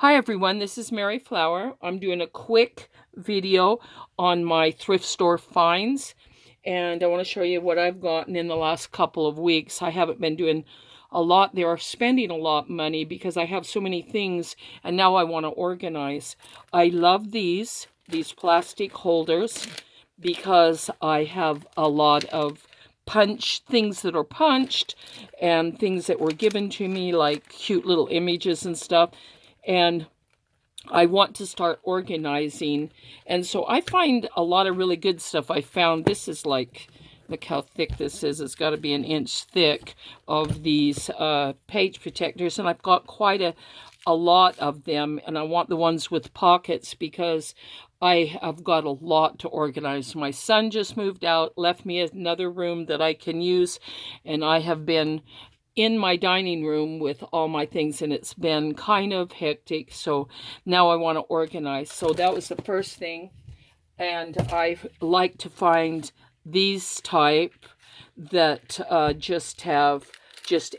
Hi everyone, this is Mary Flower. I'm doing a quick video on my thrift store finds, and I want to show you what I've gotten in the last couple of weeks. I haven't been doing a lot there, spending a lot of money because I have so many things, and now I want to organize. I love these plastic holders because I have a lot of things that are punched and things that were given to me, like cute little images and stuff. And I want to start organizing. And so I find a lot of really good stuff. I found this is like, look how thick this is. It's got to be an inch thick of these page protectors. And I've got quite a lot of them. And I want the ones with pockets because I have got a lot to organize. My son just moved out, left me another room that I can use. And I have been in my dining room with all my things, and it's been kind of hectic, so now I want to organize. So that was the first thing. And I like to find these type that just have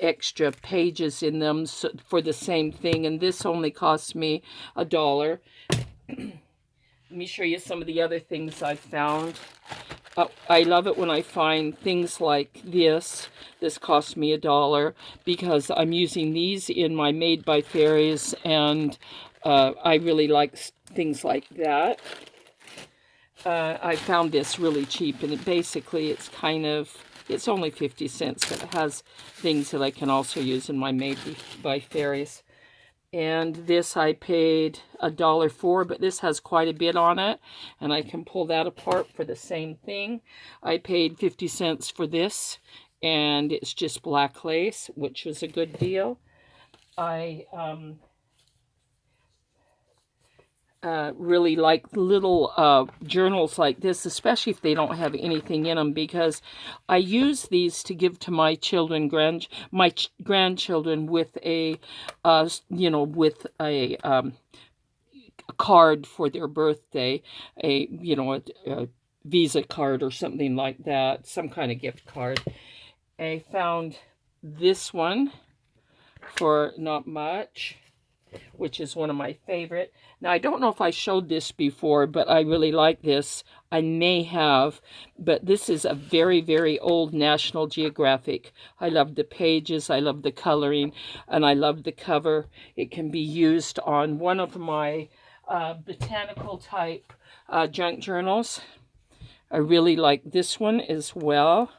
extra pages in them for the same thing, and this only cost me $1. Let me show you some of the other things I found. I love it when I find things like this. This cost me $1 because I'm using these in my Made by Fairies, and I really like things like that. I found this really cheap, and it's only 50 cents, but it has things that I can also use in my Made by Fairies. And this I paid $1 for, but this has quite a bit on it, and I can pull that apart for the same thing. I paid 50 cents for this, and it's just black lace, which was a good deal. I really like little journals like this, especially if they don't have anything in them, because I use these to give to my grandchildren with a card for their birthday, a Visa card or something like that, some kind of gift card. I found this one for not much, which is one of my favorite. Now, I don't know if I showed this before, but I really like this. I may have, but this is a very, very old National Geographic. I love the pages, I love the coloring, and I love the cover. It can be used on one of my botanical type junk journals. I really like this one as well.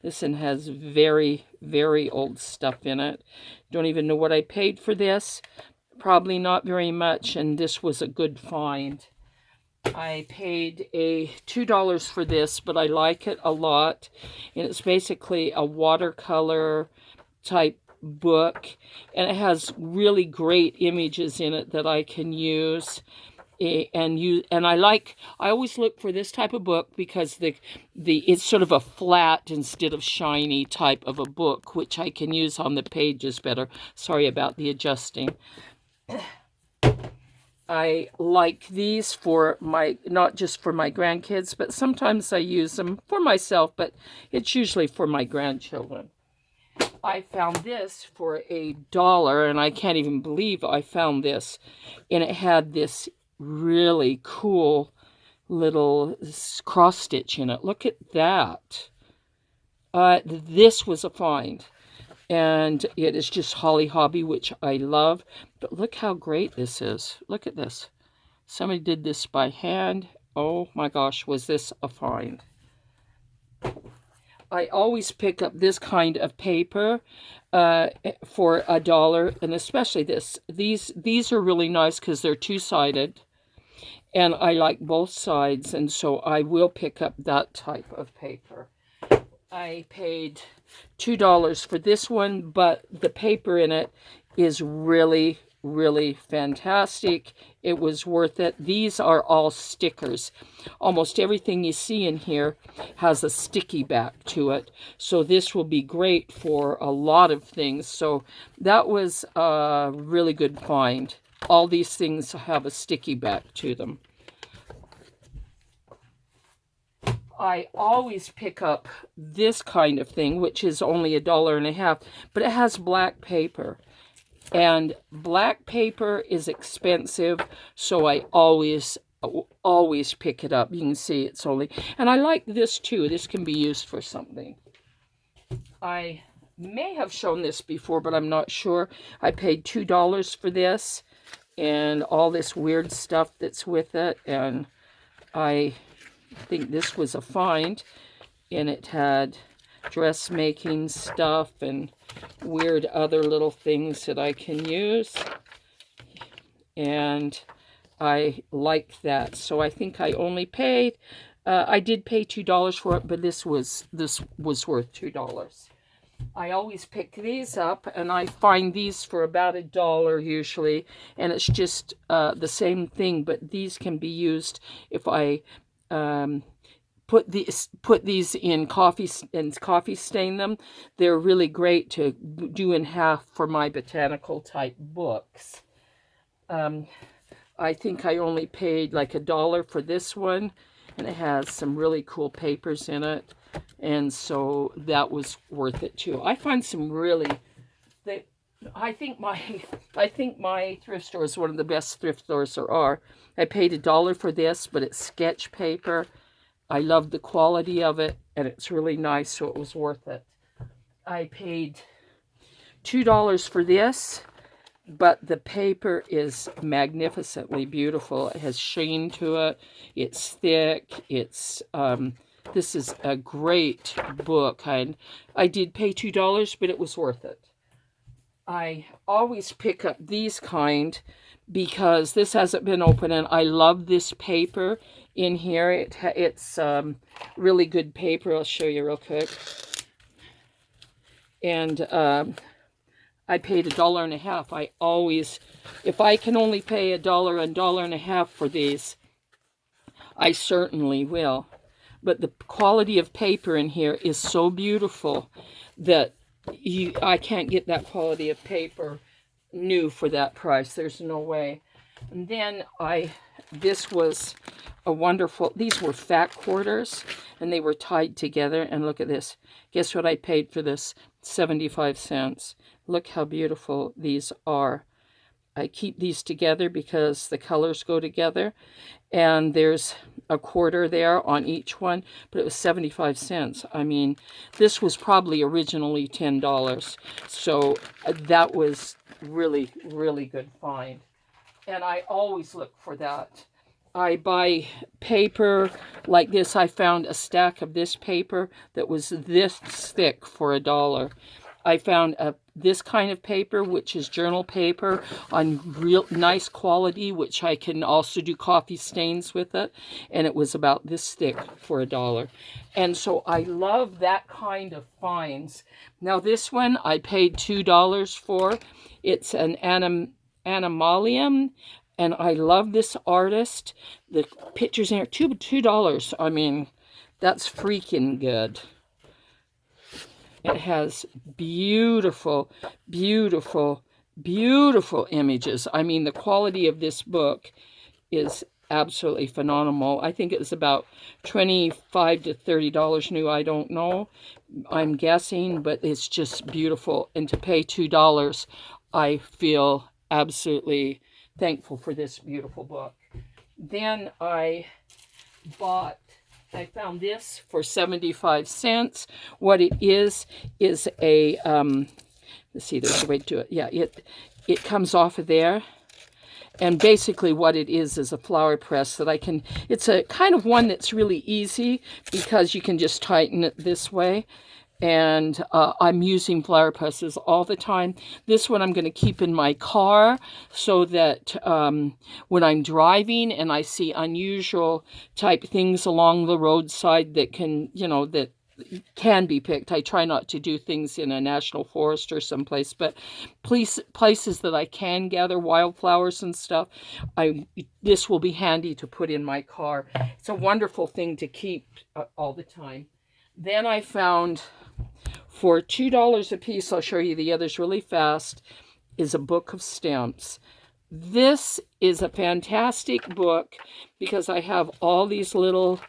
This one has very, very old stuff in it. Don't even know what I paid for this. Probably not very much, and this was a good find. I paid $2 for this, but I like it a lot. And it's basically a watercolor type book, and it has really great images in it that I can use. And I always look for this type of book because it's sort of a flat instead of shiny type of a book, which I can use on the pages better. Sorry about the adjusting. I like these for not just for my grandkids, but sometimes I use them for myself, but it's usually for my grandchildren. I found this for $1, and I can't even believe I found this. And it had this really cool little cross stitch in it. Look at that. This was a find. And it is just Holly Hobby, which I love. But look how great this is. Look at this. Somebody did this by hand. Oh my gosh, was this a find. I always pick up this kind of paper for $1, and especially this. These are really nice because they're two-sided, and I like both sides, and so I will pick up that type of paper. I paid $2 for this one, but the paper in it is really, really fantastic. It was worth it. These are all stickers. Almost everything you see in here has a sticky back to it. So this will be great for a lot of things. So that was a really good find. All these things have a sticky back to them. I always pick up this kind of thing, which is only $1.50, but it has black paper. And black paper is expensive, so I always pick it up. You can see it's only, and I like this too. This can be used for something. I may have shown this before, but I'm not sure. I paid $2 for this and all this weird stuff that's with it, and I think this was a find, and it had dressmaking stuff and weird other little things that I can use, and I like that. So I think I only paid, I did pay $2 for it, but this was worth $2. I always pick these up, and I find these for about $1 usually, and it's just the same thing, but these can be used if I put these in coffee and coffee stain them. They're really great to do in half for my botanical type books. I think I only paid like $1 for this one, and it has some really cool papers in it, and so that was worth it too. I find some really, I think my thrift store is one of the best thrift stores there are. I paid $1 for this, but it's sketch paper. I love the quality of it, and it's really nice, so it was worth it. I paid $2 for this, but the paper is magnificently beautiful. It has sheen to it. It's thick. It's this is a great book. I did pay $2, but it was worth it. I always pick up these kind because this hasn't been opened, and I love this paper in here. It's really good paper. I'll show you real quick. And I paid $1.50. I always, if I can only pay $1.50 for these, I certainly will. But the quality of paper in here is so beautiful that I can't get that quality of paper new for that price. There's no way. And then this was a wonderful, these were fat quarters, and they were tied together. And look at this. Guess what I paid for this? 75 cents. Look how beautiful these are. I keep these together because the colors go together, and there's a quarter there on each one, but it was 75 cents. I mean, this was probably originally $10, so that was really, really good find. And I always look for that. I buy paper like this. I found a stack of this paper that was this thick for $1. I found this kind of paper, which is journal paper on real nice quality, which I can also do coffee stains with it. And it was about this thick for $1. And so I love that kind of finds. Now this one I paid $2 for. It's an animalium. And I love this artist. The pictures in here, $2. I mean, that's freaking good. It has beautiful, beautiful, beautiful images. I mean, the quality of this book is absolutely phenomenal. I think it was about $25 to $30 new. I don't know. I'm guessing, but it's just beautiful. And to pay $2, I feel absolutely thankful for this beautiful book. Then I found this for 75 cents. What it is a, let's see, there's a way to do it. Yeah, it comes off of there. And basically what it is a flower press that I can, it's a kind of one that's really easy because you can just tighten it this way. And I'm using flower presses all the time. This one I'm going to keep in my car so that when I'm driving and I see unusual type things along the roadside that can, that can be picked. I try not to do things in a national forest or someplace, but places that I can gather wildflowers and stuff, this will be handy to put in my car. It's a wonderful thing to keep all the time. Then I found, for $2 a piece, I'll show you the others really fast, is a book of stamps. This is a fantastic book because I have all these little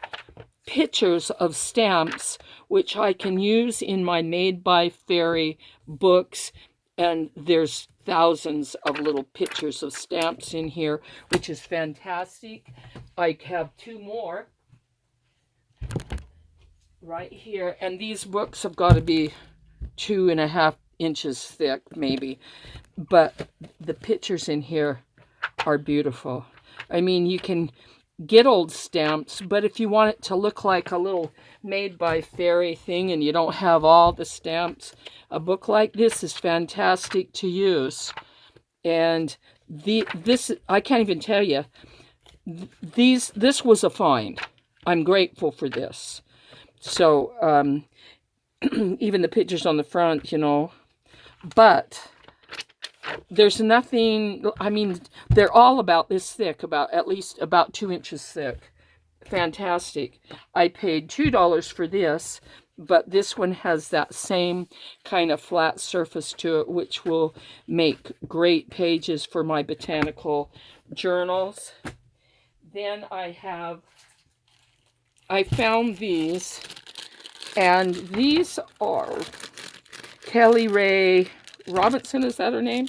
pictures of stamps which I can use in my Made by Fairy books And there's thousands of little pictures of stamps in here, which is fantastic. I have two more right here, and these books have got to be 2.5 inches thick, maybe. But the pictures in here are beautiful. I mean, you can get old stamps, but if you want it to look like a little made by fairy thing and you don't have all the stamps, a book like this is fantastic to use. And this, I can't even tell you, this was a find. I'm grateful for this. So even the pictures on the front, you know, but there's nothing, I mean, they're all about this thick, about at least about 2 inches thick. Fantastic. I paid $2 for this, but this one has that same kind of flat surface to it, which will make great pages for my botanical journals. Then I found these, and these are Kelly Ray Robinson, is that her name?